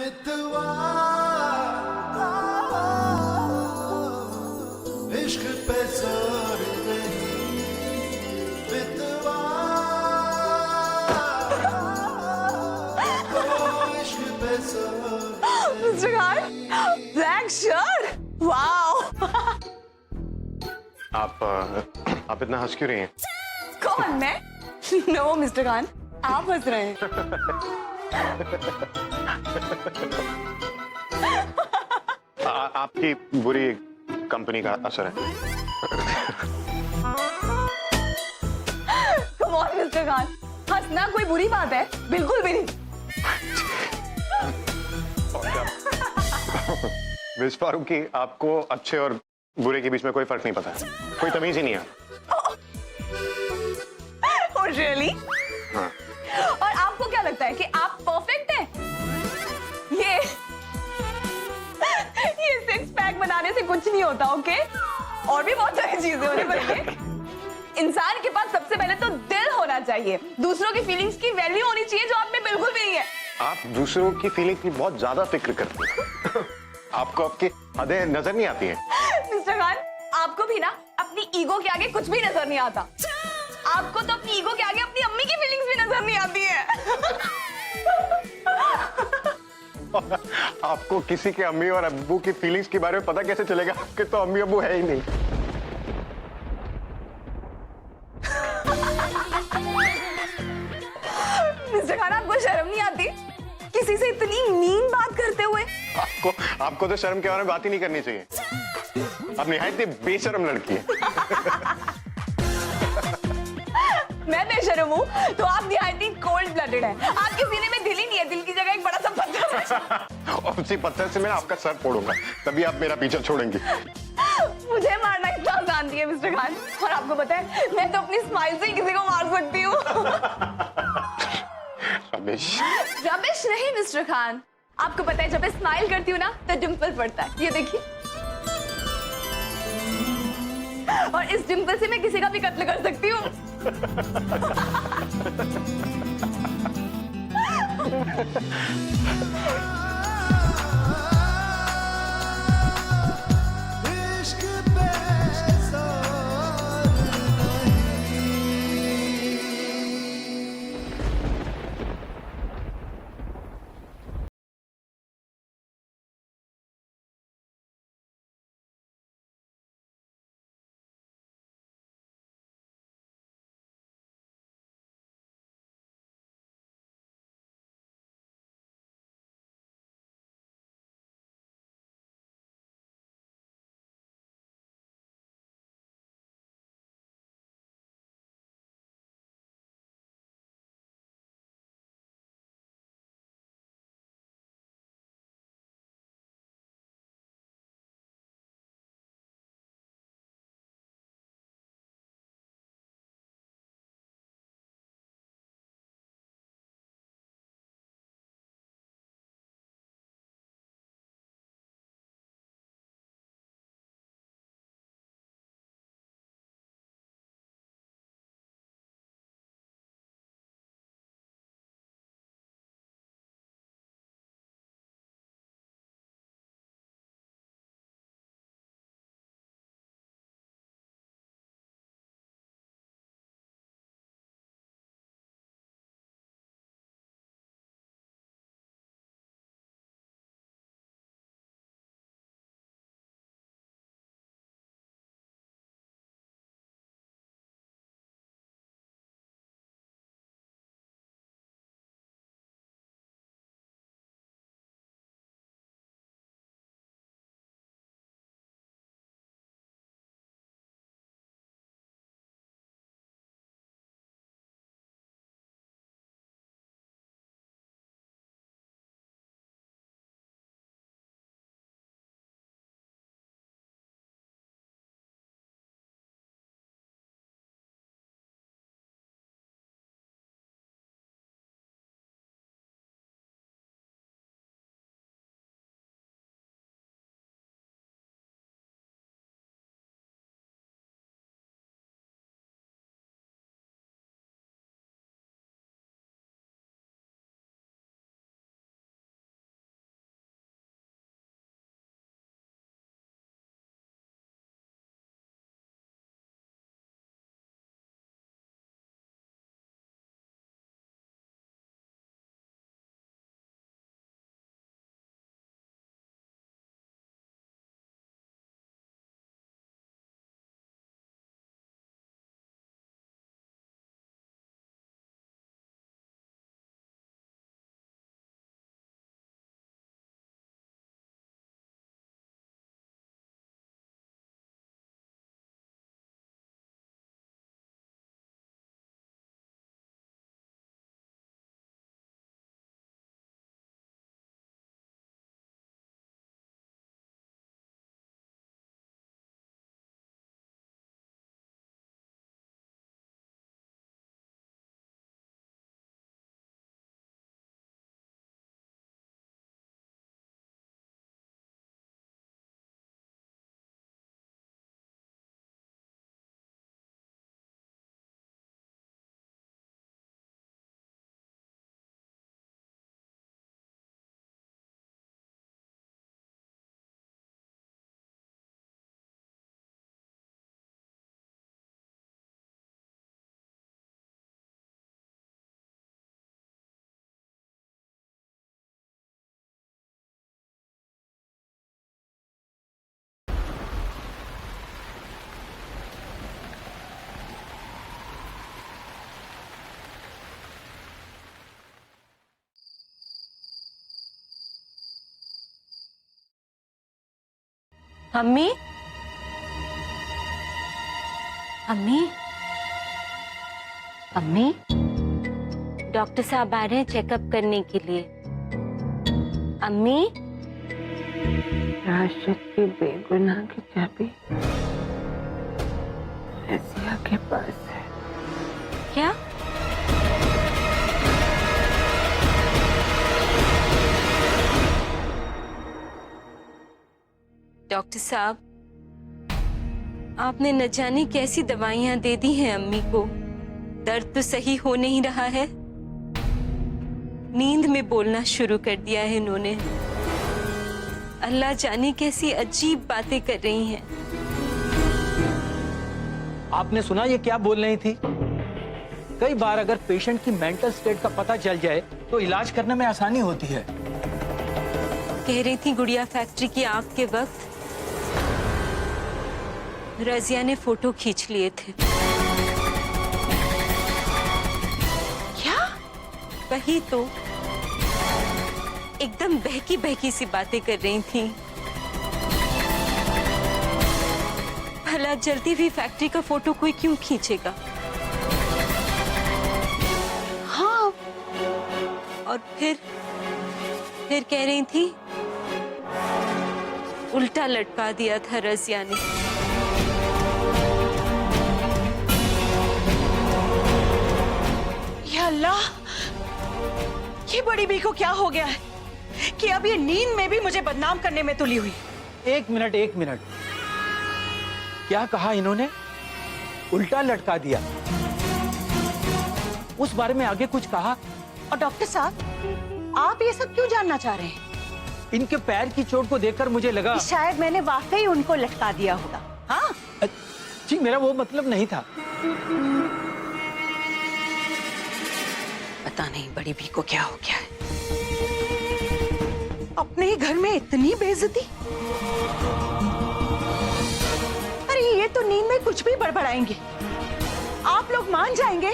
मितवा इश्क पे जोर नहीं मितवा इश्क पे जोर mister Khan, black shirt, wow. आप इतना हंस क्यों रही हैं? कौन, मैं? नो मिस्टर खान, आप हंस रहे हैं। आपकी बुरी कंपनी का असर है। कम ऑन मिस्टर खान, हंसना कोई बुरी बात है? बिल्कुल भी नहीं। मिस फारूकी, आपको अच्छे और बुरे के बीच में कोई फर्क नहीं पता है, कोई तमीज ही नहीं है। Oh, really? हाँ। और आपको क्या लगता है कि आप परफेक्ट हैं? ये सिक्स पैक बनाने से कुछ नहीं होता, ओके? और भी बहुत सारी चीजें होने पड़ेंगी। इंसान के पास सबसे पहले तो दिल होना चाहिए, दूसरों की फीलिंग्स की वैल्यू होनी चाहिए, जो आप में बिल्कुल भी नहीं है। आप दूसरों की फीलिंग की बहुत ज्यादा फिक्र करते हैं। आपको आपकी हदें नजर नहीं आती हैं। मिस्टर खान, आपको भी ना अपनी ईगो के आगे कुछ भी नजर नहीं आता। आपको तो अपनी ईगो के आगे अपनी अम्मी की फीलिंग्स भी नजर नहीं आती है। आपको किसी के अम्मी और अब्बू की फीलिंग्स के बारे में पता कैसे चलेगा? आपके तो अम्मी अब्बू है ही नहीं। मिस्टर खान, आपको शर्म नहीं आती किसी से इतनी मीन बात करते हुए? आपको तो शर्म के बारे में बात ही नहीं करनी चाहिए। आप निहायत ही बेशर्म लड़की है। मैं बेशर्म हूँ तो आप निहायती कोल्ड ब्लडेड हैं। आपके सीने में दिल ही नहीं है, दिल की जगह एक बड़ा सा पत्थर है। और उसी पत्थर से मैं आपका सर फोड़ूंगा, तभी आप मेरा पीछा छोड़ेंगी। मुझे मारना इतना आसान नहीं है मिस्टर खान, और आपको पता है मैं तो अपनी स्माइल से ही किसी को मार सकती हूँ। रमेश। रमेश नहीं मिस्टर खान, आपको पता है जब मैं स्माइल करती हूँ ना तो डिंपल पड़ता है, ये देखिए। और इस डिंपल से मैं किसी का भी कत्ल कर सकती हूँ। अम्मी, अम्मी, अम्मी, डॉक्टर साहब आ रहे हैं चेकअप करने के लिए। अम्मी, राशिद की बेगुनाह की चाबी रजिया के पास है। क्या? डॉक्टर साहब, आपने न जाने कैसी दवाइयां दे दी हैं अम्मी को। दर्द तो सही हो नहीं रहा है, नींद में बोलना शुरू कर दिया है इन्होंने। अल्लाह जाने कैसी अजीब बातें कर रही हैं। आपने सुना ये क्या बोल रही थी? कई बार अगर पेशेंट की मेंटल स्टेट का पता चल जाए तो इलाज करने में आसानी होती है। कह रही थी गुड़िया फैक्ट्री की आग के वक्त रजिया ने फोटो खींच लिए थे। क्या? वही तो, एकदम बहकी बहकी सी बातें कर रही थी। भला जल्दी भी फैक्ट्री का फोटो कोई क्यों खींचेगा? हाँ। और फिर कह रही थी उल्टा लटका दिया था रजिया ने। या अल्लाह, ये बड़ी बी को क्या हो गया है कि अब ये नींद में भी मुझे बदनाम करने में तुली हुई। एक मिनट, क्या कहा इन्होंने? उल्टा लटका दिया। उस बारे में आगे कुछ कहा? और डॉक्टर साहब, आप ये सब क्यों जानना चाह रहे हैं? इनके पैर की चोट को देखकर मुझे लगा कि शायद मैंने वाकई उनको लटका दिया होगा। हाँ जी, मेरा वो मतलब नहीं था। पता नहीं बड़ी बी को क्या हो गया है। अपने ही घर में इतनी बेइज्जती। अरे ये तो नींद में कुछ भी बड़बड़ाएंगे। आप लोग मान जाएंगे।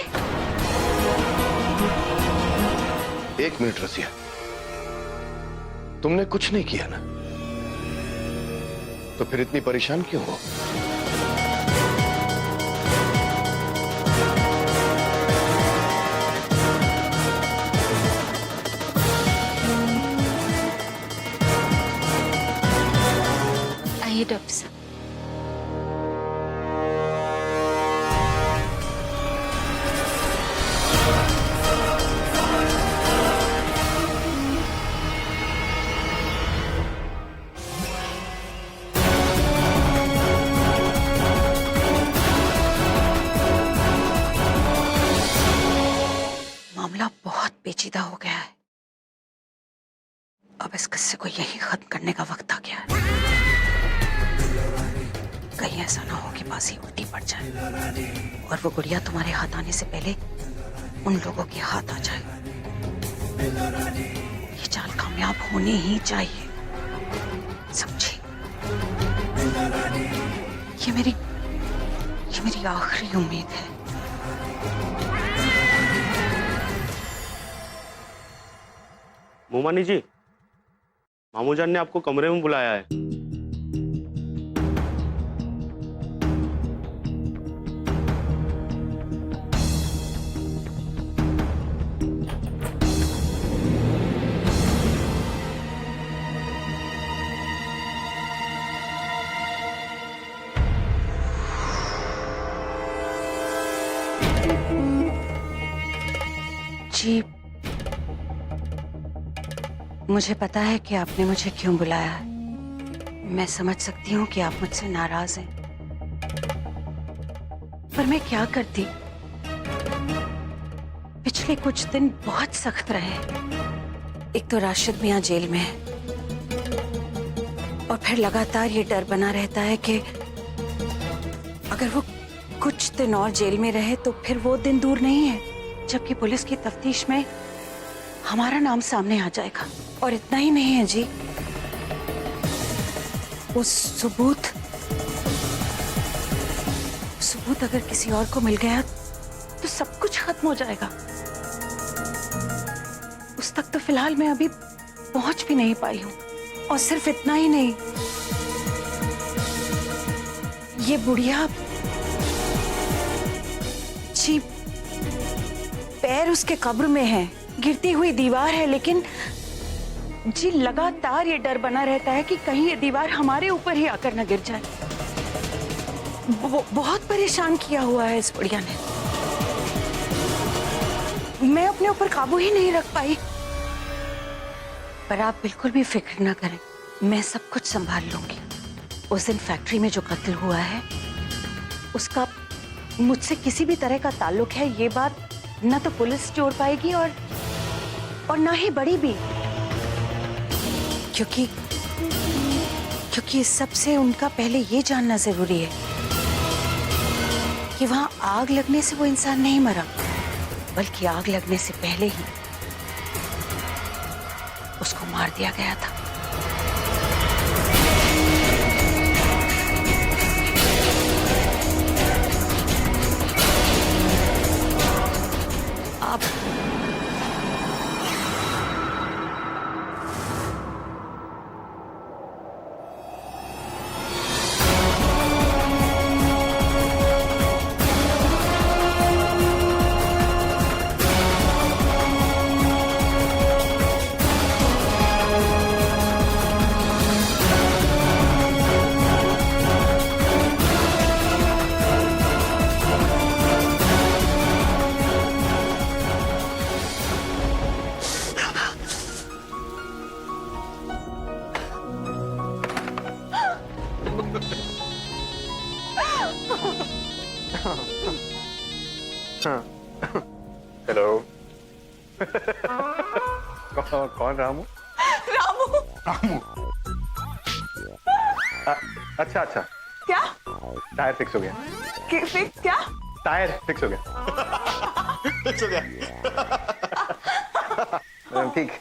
एक मिनट रसिया, तुमने कुछ नहीं किया ना, तो फिर इतनी परेशान क्यों हो? आइए डॉक्टर साहब। मामला बहुत पेचीदा हो गया है। अब इस किस्से को यही खत्म करने का वक्त आ गया है। कहीं ऐसा ना हो कि बाजी उल्टी पड़ जाए और वो गुड़िया तुम्हारे हाथ आने से पहले उन लोगों के हाथ आ जाए। ये चाल कामयाब होनी ही चाहिए, समझी? ये मेरी आखिरी उम्मीद है। मोमानी जी, मामू जान ने आपको कमरे में बुलाया है। जी, मुझे पता है कि आपने मुझे क्यों बुलाया है। मैं समझ सकती हूँ कि आप मुझसे नाराज हैं, पर मैं क्या करती। पिछले कुछ दिन बहुत सख्त रहे। एक तो राशिद मियां जेल में है और फिर लगातार ये डर बना रहता है कि अगर वो कुछ दिन और जेल में रहे तो फिर वो दिन दूर नहीं है जबकि पुलिस की तफ्तीश में हमारा नाम सामने आ जाएगा। और इतना ही नहीं है जी, वो सबूत अगर किसी और को मिल गया तो सब कुछ खत्म हो जाएगा। उस तक तो फिलहाल मैं अभी पहुंच भी नहीं पाई हूं। और सिर्फ इतना ही नहीं, ये बुढ़िया जी, पैर उसके कब्र में है, गिरती हुई दीवार है, लेकिन जी लगातार ये डर बना रहता है कि कहीं ये दीवार हमारे ऊपर ही आकर न गिर जाए। बहुत परेशान किया हुआ है इस बुढ़िया ने। मैं अपने ऊपर काबू ही नहीं रख पाई। पर आप बिल्कुल भी फिक्र ना करें, मैं सब कुछ संभाल लूंगी। उस दिन फैक्ट्री में जो कत्ल हुआ है उसका मुझसे किसी भी तरह का ताल्लुक है, ये बात ना तो पुलिस जोड़ पाएगी और ना ही बड़ी भी, क्योंकि इस सब से उनका पहले ये जानना जरूरी है कि वहां आग लगने से वो इंसान नहीं मरा, बल्कि आग लगने से पहले ही उसको मार दिया गया था। आप हेलो। कौन रामू? रामू। रामू। अच्छा अच्छा, क्या? टायर फिक्स हो गया। फिक्स क्या? टायर फिक्स हो गया। फिक्स हो गया। ठीक।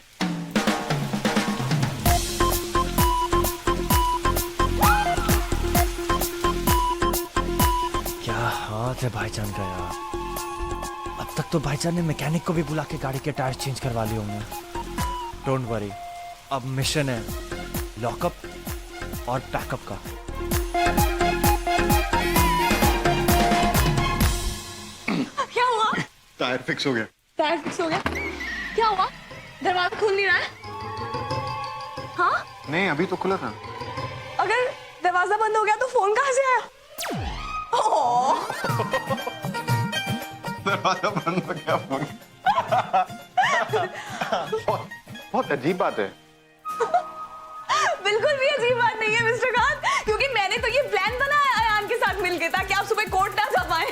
क्या हाथ है भाईजान का यार। अब तक तो भाईजान ने मैकेनिक को भी बुला के गाड़ी के टायर चेंज करवा लिए होंगे। डोंट वरी, अब मिशन है लॉकअप और पैकअप का। क्या हुआ? टायर फिक्स हो गया। टायर फिक्स हो गया? क्या हुआ? दरवाजा खुल नहीं रहा है? हाँ? नहीं, अभी तो खुला था। अगर दरवाजा बंद हो गया तो फोन कहाँ से आया? ओह, दरवाजा बंद हो गया, फोन। बहुत अजीब बात है। बिल्कुल भी अजीब बात नहीं है मिस्टर खान, क्योंकि मैंने तो ये प्लान बनाया अयान के साथ मिलके ताकि आप सुबह कोर्ट ना जा पाए।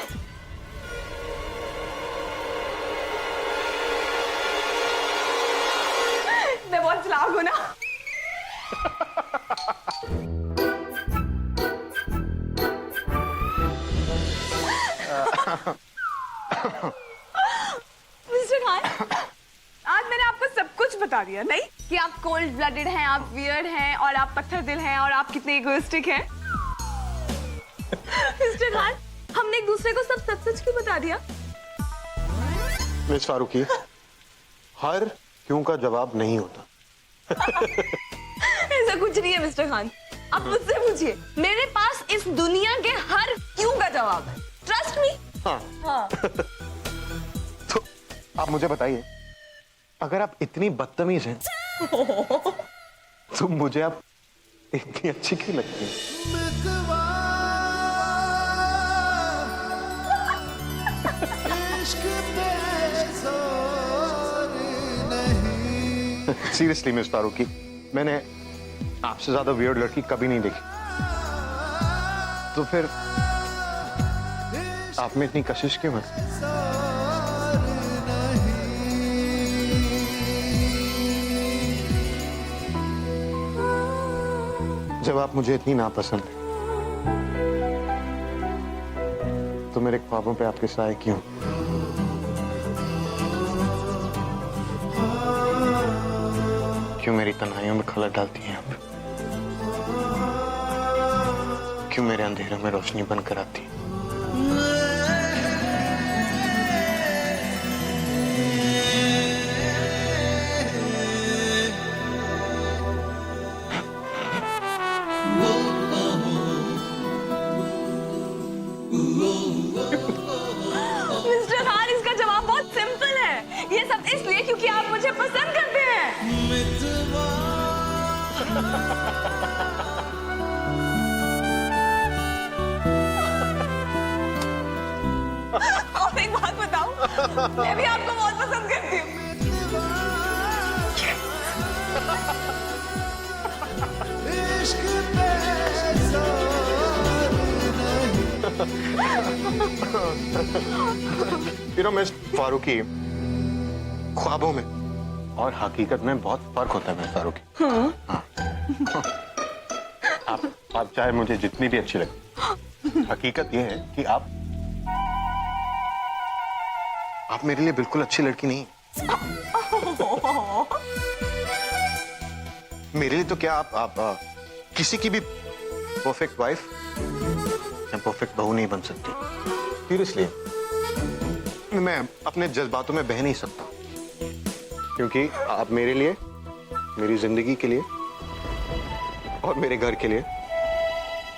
मैं बहुत चालाक हूं ना। मिस्टर खान, आज मैंने आपको सब कुछ बता दिया नहीं कि आप कोल्ड ब्लडेड हैं, आप वियर्ड हैं और आप पत्थर दिल हैं और आप कितने इगोइस्टिक हैं। मिस्टर खान, हमने एक दूसरे को सब सच सच क्यों बता दिया? मिस फारूकी, हर क्यों का जवाब नहीं होता। ऐसा कुछ नहीं है मिस्टर खान, आप मुझसे पूछिए, मेरे पास इस दुनिया के हर क्यों का जवाब है। Trust me. हाँ। हाँ। तो आप मुझे बताइए, अगर आप इतनी बदतमीज हैं तो मुझे आप इतनी अच्छी क्यों लगती हैं? मितवा इश्क बेज़ोर नहीं। सीरियसली मिस फारूकी, मैंने आपसे ज्यादा वियर्ड लड़की कभी नहीं देखी। तो फिर आप में इतनी कशिश क्यों है? जब आप मुझे इतनी नापसंद है तो मेरे ख्वाबों पे आपके साए क्यों? क्यों मेरी तन्हाइयों में खलल डालती हैं आप? क्यों मेरे अंधेरों में रोशनी बनकर आती हैं? और एक बात बताऊं, मैं भी आपको बहुत पसंद करती हूँ। इश्क पे जोर नहीं। यू नो मिस फारूकी, ख्वाबों में और हकीकत में बहुत फर्क होता है मिस फारूकी। हाँ। आप चाहे मुझे जितनी भी अच्छी लगे, हकीकत यह है कि आप मेरे लिए बिल्कुल अच्छी लड़की नहीं। मेरे लिए तो क्या आप किसी की भी परफेक्ट वाइफ या परफेक्ट बहू नहीं बन सकती। सीरियसली, मैं अपने जज्बातों में बह नहीं सकता, क्योंकि आप मेरे लिए, मेरी जिंदगी के लिए और मेरे घर के लिए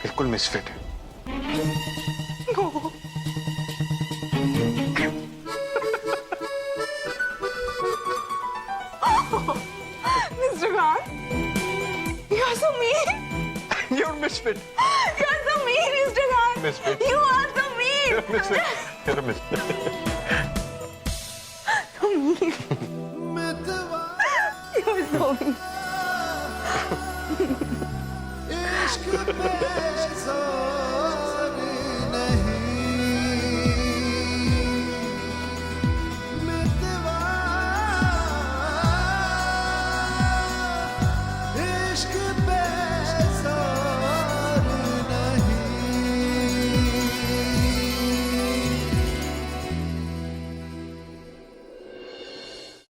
बिल्कुल मिसफिट है। Mr. Khan, you are so mean. You're misfit. You are so mean, Mr. Khan. Misfit. You are so mean. You're misfit. You're a misfit. Mitwa You are so mean. इश्क पे